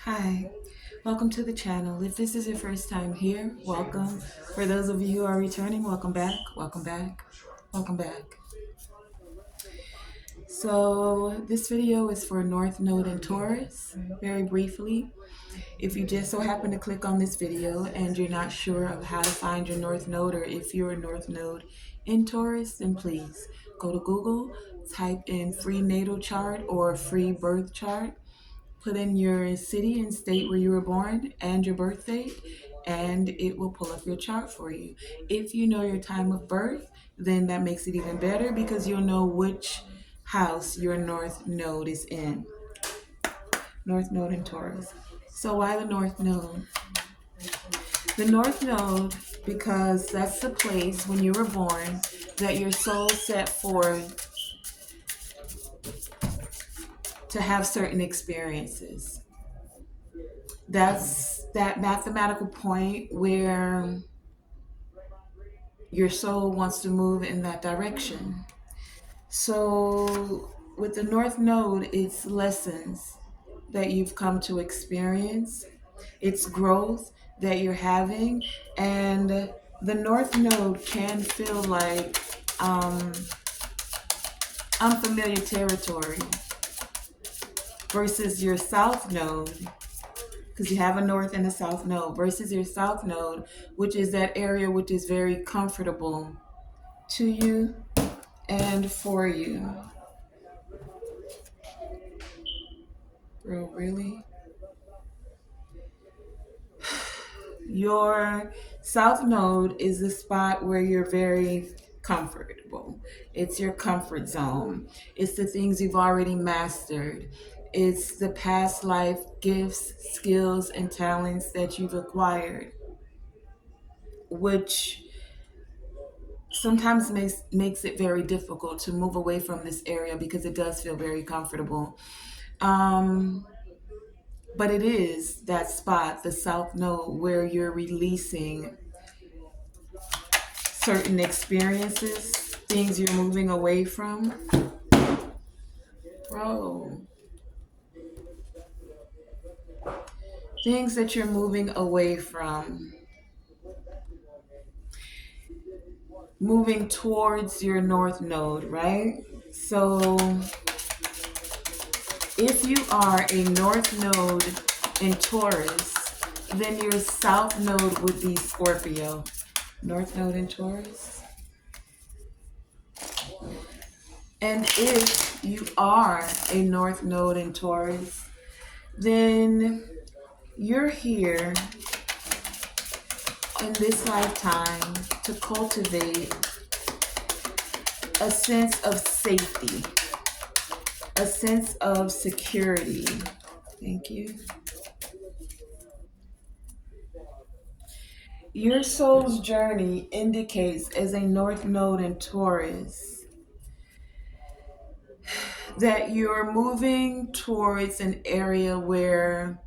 Hi, welcome to the channel. If this is your first time here, welcome. For those of you who are returning, welcome back, welcome back, welcome back. So this video is for North Node and Taurus. Very briefly, if you just so happen to click on this video and you're not sure of how to find your North Node, or if you're a North Node in Taurus, then please go to Google, type in free natal chart or free birth chart. Put in your city and state where you were born and your birth date, and it will pull up your chart for you. If you know your time of birth, then that makes it even better because you'll know which house your North Node is in. North Node in Taurus. So why the North Node? The North Node, because that's the place when you were born that your soul set forth to have certain experiences. That's that mathematical point where your soul wants to move in that direction. So with the North Node, it's lessons that you've come to experience, it's growth that you're having, and the North Node can feel like unfamiliar territory versus your South Node, because you have a North and a South Node, versus your South Node, which is that area which is very comfortable to you and for you. Bro, really? Your South Node is the spot where you're very comfortable. It's your comfort zone. It's the things you've already mastered. It's the past life gifts, skills, and talents that you've acquired, which sometimes makes it very difficult to move away from this area because it does feel very comfortable. But it is that spot, the South Node, where you're releasing certain experiences, things you're moving away from. Bro. Things that you're moving away from. Moving towards your North Node, right? So if you are a North Node in Taurus, then your South Node would be Scorpio. North Node in Taurus. And if you are a North Node in Taurus, then you're here in this lifetime to cultivate a sense of safety, a sense of security. Thank you. Your soul's journey indicates, as a North Node in Taurus, that you're moving towards an area where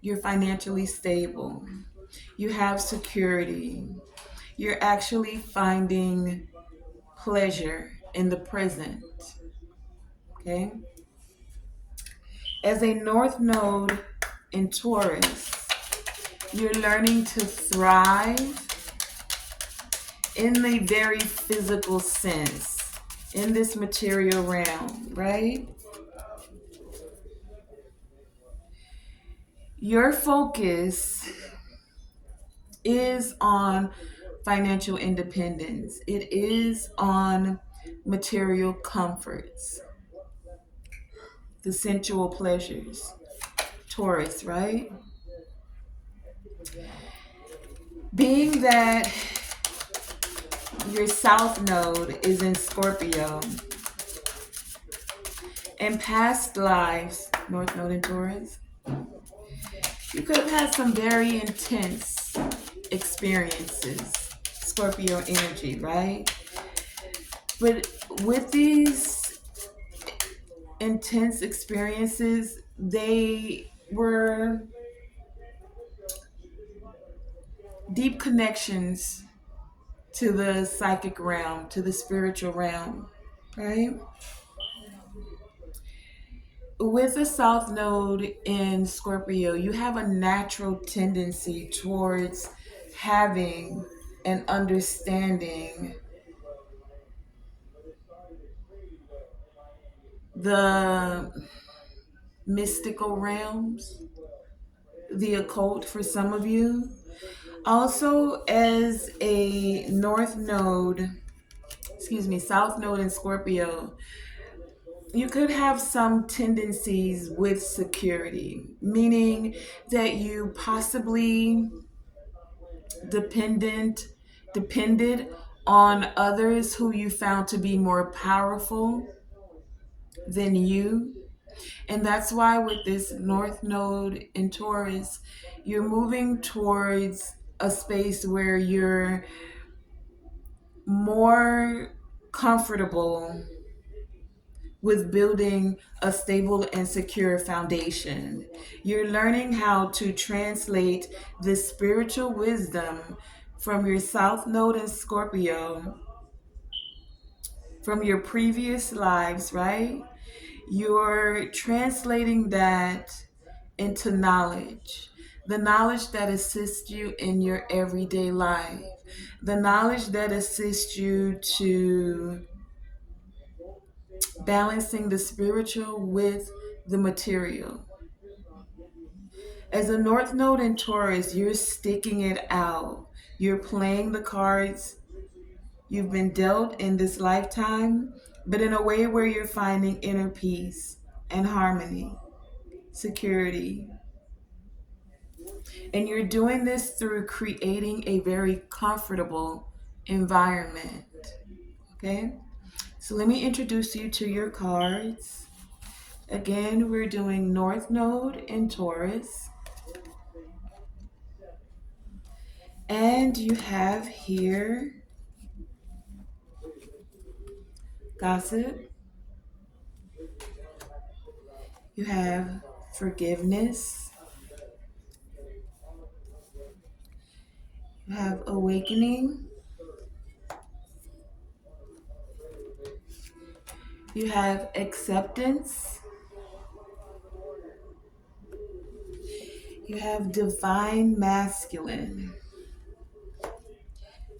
you're financially stable, you have security, you're actually finding pleasure in the present. Okay? As a North Node in Taurus, you're learning to thrive in the very physical sense, in this material realm, right? Your focus is on financial independence. It is on material comforts, the sensual pleasures. Taurus, right? Being that your South Node is in Scorpio, in past lives, North Node in Taurus, you could have had some very intense experiences, Scorpio energy, right? But with these intense experiences, they were deep connections to the psychic realm, to the spiritual realm, right? With the South Node in Scorpio, you have a natural tendency towards having and understanding the mystical realms, the occult for some of you. Also, as a North Node, South Node in Scorpio, you could have some tendencies with security, meaning that you possibly dependent depended on others who you found to be more powerful than you. And that's why with this North Node in Taurus, you're moving towards a space where you're more comfortable with building a stable and secure foundation. You're learning how to translate the spiritual wisdom from your South Node in Scorpio, from your previous lives, right? You're translating that into knowledge, the knowledge that assists you in your everyday life, the knowledge that assists you to balancing the spiritual with the material. As a North Node in Taurus, you're sticking it out. You're playing the cards you've been dealt in this lifetime, but in a way where you're finding inner peace and harmony, security. And you're doing this through creating a very comfortable environment. Okay? So let me introduce you to your cards. Again, we're doing North Node in Taurus. And you have here gossip. You have forgiveness. You have awakening. You have acceptance. You have divine masculine.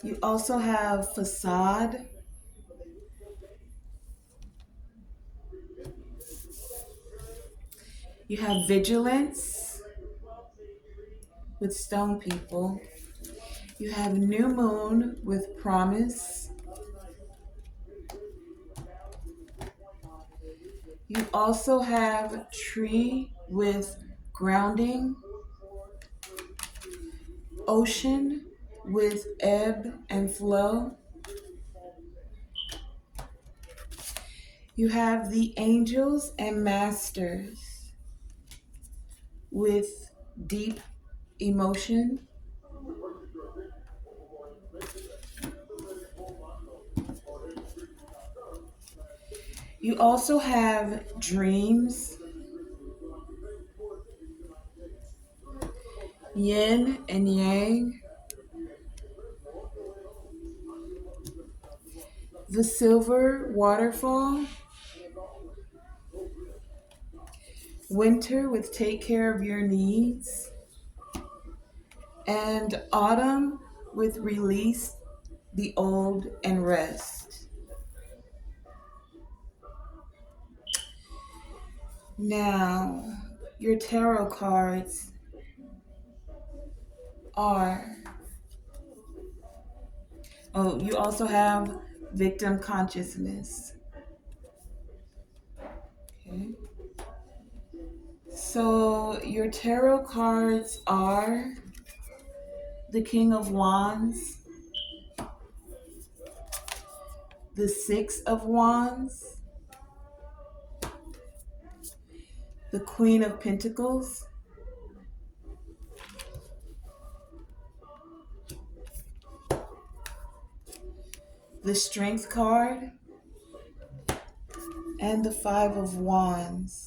You also have facade. You have vigilance with stone people. You have new moon with promise. You also have tree with grounding. Ocean with ebb and flow. You have the angels and masters with deep emotion. You also have dreams, yin and yang, the silver waterfall, winter with take care of your needs, and autumn with release the old and rest. Now, your tarot cards are, oh, you also have victim consciousness. Okay. So your tarot cards are the King of Wands, the Six of Wands, the Queen of Pentacles, the Strength card, and the Five of Wands.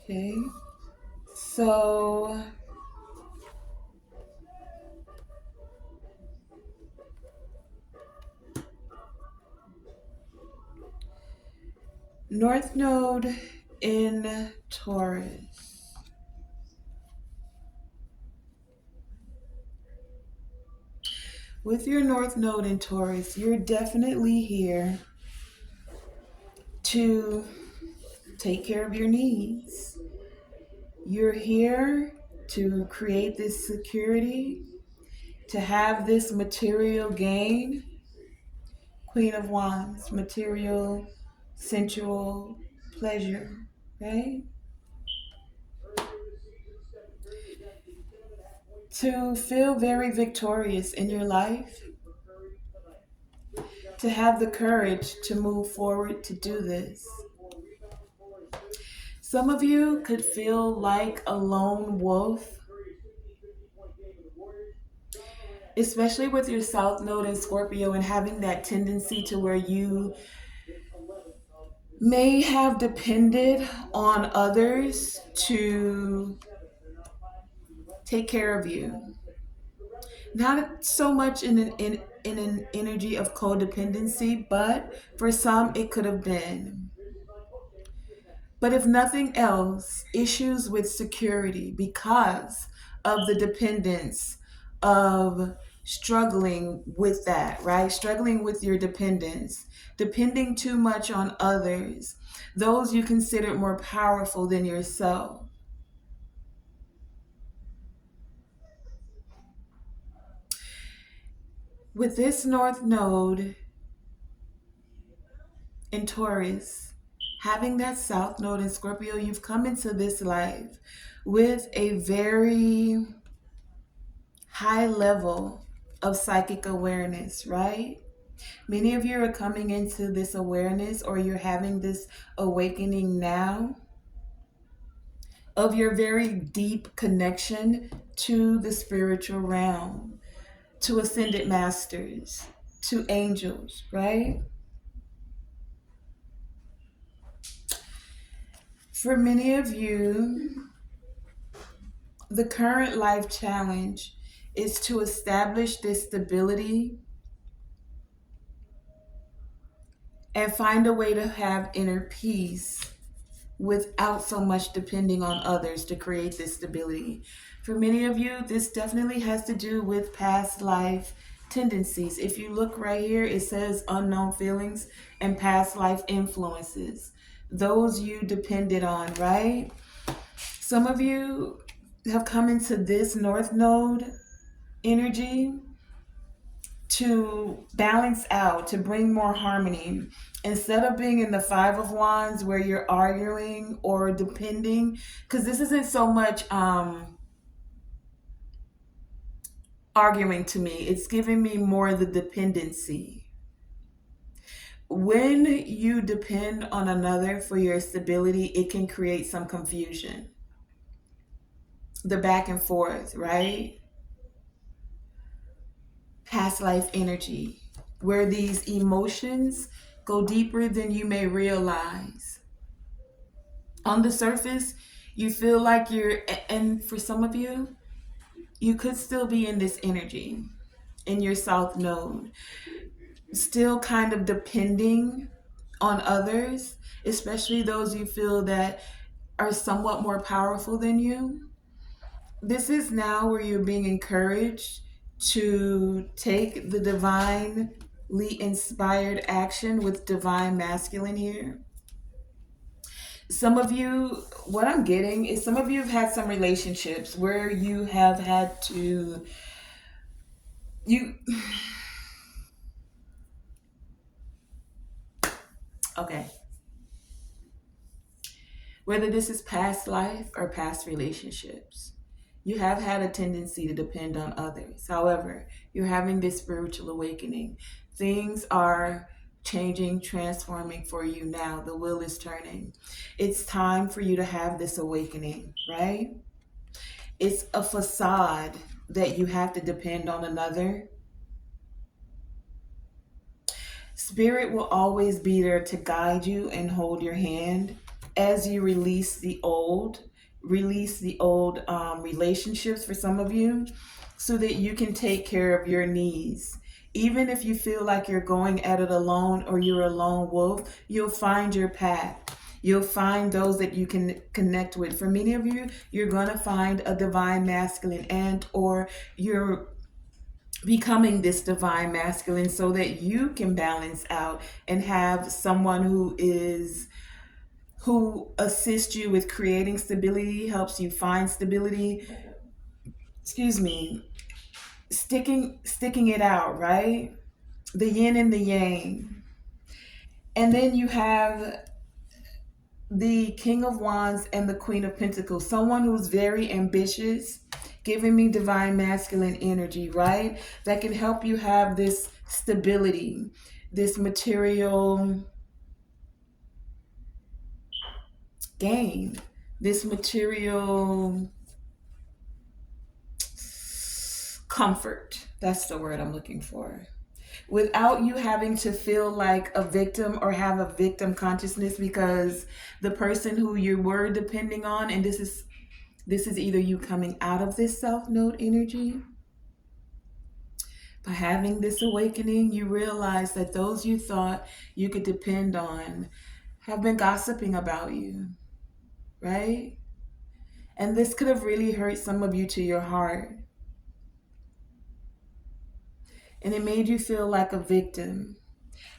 Okay. So North Node in Taurus. With your North Node in Taurus, you're definitely here to take care of your needs. You're here to create this security, to have this material gain. Queen of Wands, material, sensual pleasure, right? To feel very victorious in your life, to have the courage to move forward to do this. Some of you could feel like a lone wolf, especially with your South Node in Scorpio and having that tendency to where you may have depended on others to take care of you. Not so much in an energy of codependency, but for some it could have been. But if nothing else, issues with security because of the dependence of struggling with that, right? Struggling with your dependence, depending too much on others, those you consider more powerful than yourself. With this North Node in Taurus, having that South Node in Scorpio, you've come into this life with a very high level of psychic awareness, right? Many of you are coming into this awareness, or you're having this awakening now of your very deep connection to the spiritual realm, to ascended masters, to angels, right? For many of you, the current life challenge is to establish this stability and find a way to have inner peace without so much depending on others to create this stability. For many of you, this definitely has to do with past life tendencies. If you look right here, it says unknown feelings and past life influences. Those you depended on, right? Some of you have come into this North Node energy to balance out, to bring more harmony. Instead of being in the Five of Wands where you're arguing or depending, because this isn't so much arguing to me, it's giving me more the dependency. When you depend on another for your stability, it can create some confusion. The back and forth, right? Past life energy, where these emotions go deeper than you may realize. On the surface, you feel like and for some of you, you could still be in this energy, in your South Node, still kind of depending on others, especially those you feel that are somewhat more powerful than you. This is now where you're being encouraged to take the divinely inspired action with divine masculine here. Some of you, what I'm getting is some of you have had some relationships where you have had to, you, okay. Whether this is past life or past relationships, you have had a tendency to depend on others. However, you're having this spiritual awakening. Things are changing, transforming for you now. The wheel is turning. It's time for you to have this awakening, right? It's a facade that you have to depend on another. Spirit will always be there to guide you and hold your hand as you release the old relationships for some of you, so that you can take care of your needs. Even if you feel like you're going at it alone or you're a lone wolf, you'll find your path. You'll find those that you can connect with. For many of you, you're going to find a divine masculine, and or you're becoming this divine masculine so that you can balance out and have someone who assists you with creating stability, helps you find stability. Excuse me, sticking it out, right? The yin and the yang. And then you have the King of Wands and the Queen of Pentacles, someone who's very ambitious, giving me divine masculine energy, right? That can help you have this stability, this material gain, this material comfort. That's the word I'm looking for. Without you having to feel like a victim or have a victim consciousness, because the person who you were depending on, and this is either you coming out of this self-node energy. By having this awakening, you realize that those you thought you could depend on have been gossiping about you, right? And this could have really hurt some of you to your heart. And it made you feel like a victim.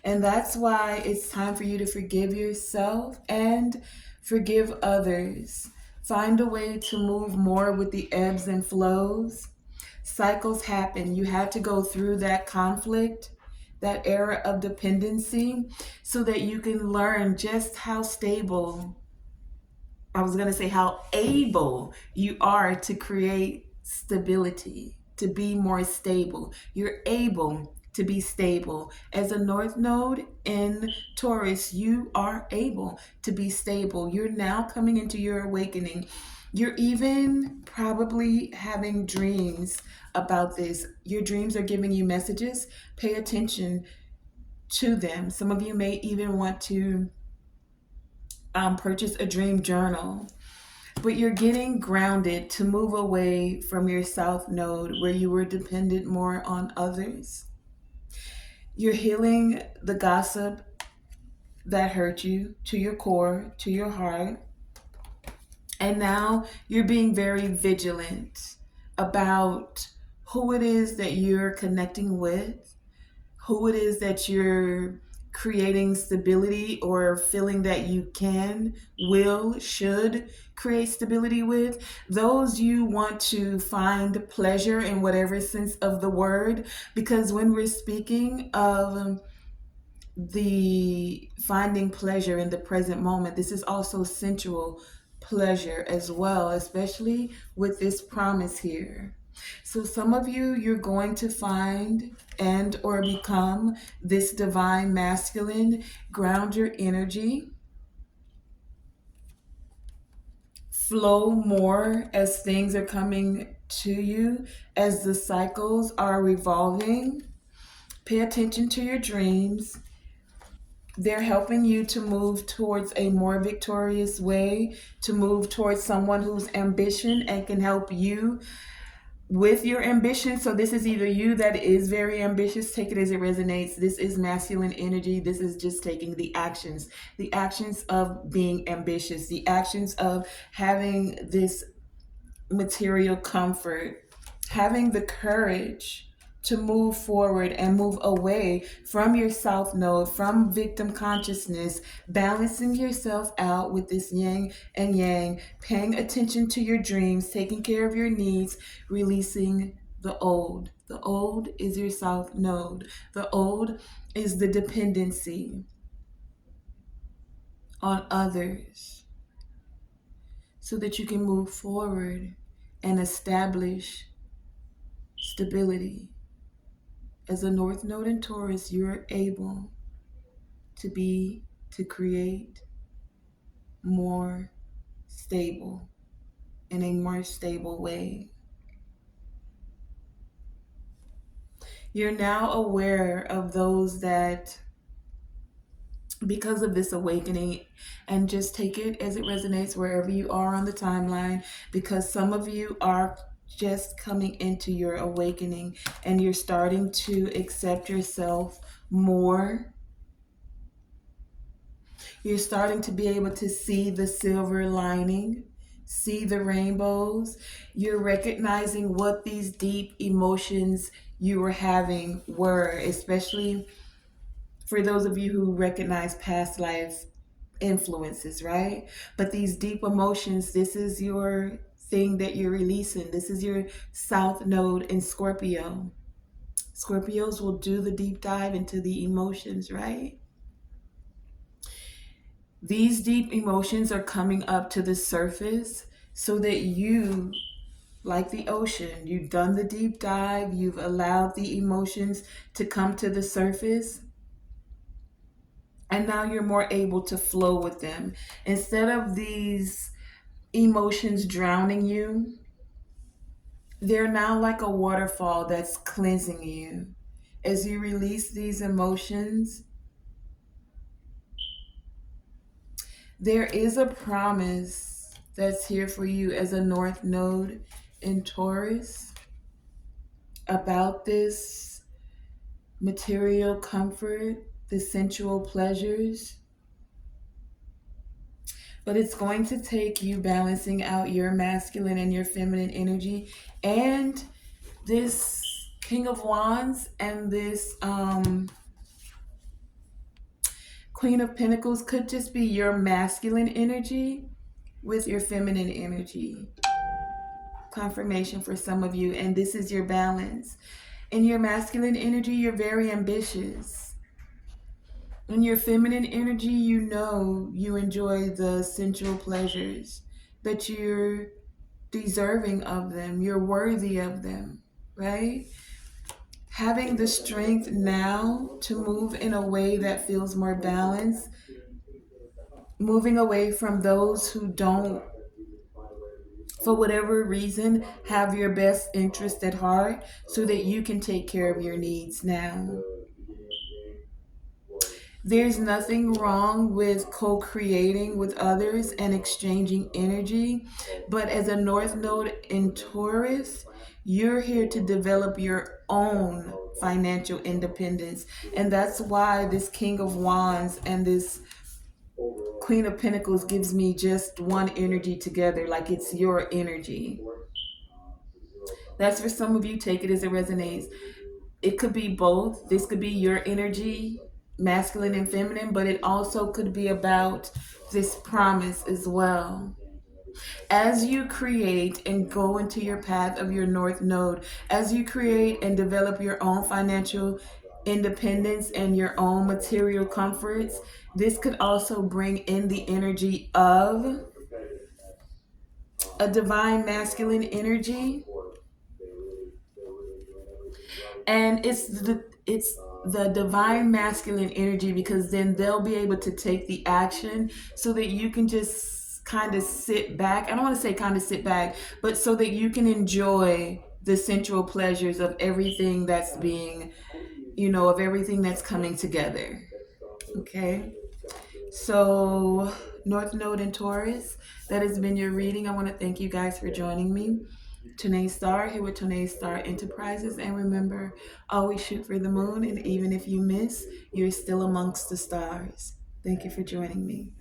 And that's why it's time for you to forgive yourself and forgive others. Find a way to move more with the ebbs and flows. Cycles happen. You had to go through that conflict, that era of dependency, so that you can learn just how stable, I was going to say how able you are to create stability, to be more stable. You're able to be stable. As a North Node in Taurus, you are able to be stable. You're now coming into your awakening. You're even probably having dreams about this. Your dreams are giving you messages. Pay attention to them. Some of you may even want to purchase a dream journal. But you're getting grounded to move away from your South Node where you were dependent more on others. You're healing the gossip that hurt you to your core, to your heart. And now you're being very vigilant about who it is that you're connecting with, who it is that you're creating stability or feeling that you can, will, should create stability with. Those you want to find pleasure in whatever sense of the word, because when we're speaking of the finding pleasure in the present moment, this is also sensual pleasure as well, especially with this promise here. So some of you, you're going to find and or become this divine masculine. Ground your energy. Flow more as things are coming to you, as the cycles are revolving. Pay attention to your dreams. They're helping you to move towards a more victorious way, to move towards someone who's ambition and can help you with your ambition. So this is either you that is very ambitious, take it as it resonates. This is masculine energy. This is just taking the actions of being ambitious, the actions of having this material comfort, having the courage to move forward and move away from your South Node, from victim consciousness, balancing yourself out with this yin and yang, paying attention to your dreams, taking care of your needs, releasing the old. The old is your South Node. The old is the dependency on others so that you can move forward and establish stability. As a North Node in Taurus, you're able to create more stable, in a more stable way. You're now aware of those that, because of this awakening, and just take it as it resonates wherever you are on the timeline, because some of you are just coming into your awakening, and you're starting to accept yourself more. You're starting to be able to see the silver lining, see the rainbows. You're recognizing what these deep emotions you were having were, especially for those of you who recognize past life influences, right? But these deep emotions, this is your thing that you're releasing. This is your South Node in Scorpio. Scorpios will do the deep dive into the emotions, right? These deep emotions are coming up to the surface so that you, like the ocean, you've done the deep dive, you've allowed the emotions to come to the surface, and now you're more able to flow with them. Instead of these emotions drowning you, they're now like a waterfall that's cleansing you. As you release these emotions, there is a promise that's here for you as a North Node in Taurus about this material comfort, the sensual pleasures. But it's going to take you balancing out your masculine and your feminine energy, and this King of Wands and this Queen of Pentacles could just be your masculine energy with your feminine energy. Confirmation for some of you, and this is your balance. In your masculine energy, you're very ambitious. In your feminine energy, you know you enjoy the sensual pleasures, that you're deserving of them, you're worthy of them, right? Having the strength now to move in a way that feels more balanced, moving away from those who don't, for whatever reason, have your best interest at heart, so that you can take care of your needs now. There's nothing wrong with co-creating with others and exchanging energy, but as a North Node in Taurus, you're here to develop your own financial independence. And that's why this King of Wands and this Queen of Pentacles gives me just one energy together, like it's your energy. That's for some of you. Take it as it resonates. It could be both. This could be your energy, masculine and feminine, but it also could be about this promise as well. As you create and go into your path of your North Node, as you create and develop your own financial independence and your own material comforts, this could also bring in the energy of a divine masculine energy. And it's the divine masculine energy, because then they'll be able to take the action so that you can just kind of sit back. I don't want to say kind of sit back, but so that you can enjoy the sensual pleasures of everything that's being, of everything that's coming together. Okay. So, North Node and Taurus, that has been your reading. I want to thank you guys for joining me. Tonae Star here with Tonae Star Enterprises. And remember, always shoot for the moon. And even if you miss, you're still amongst the stars. Thank you for joining me.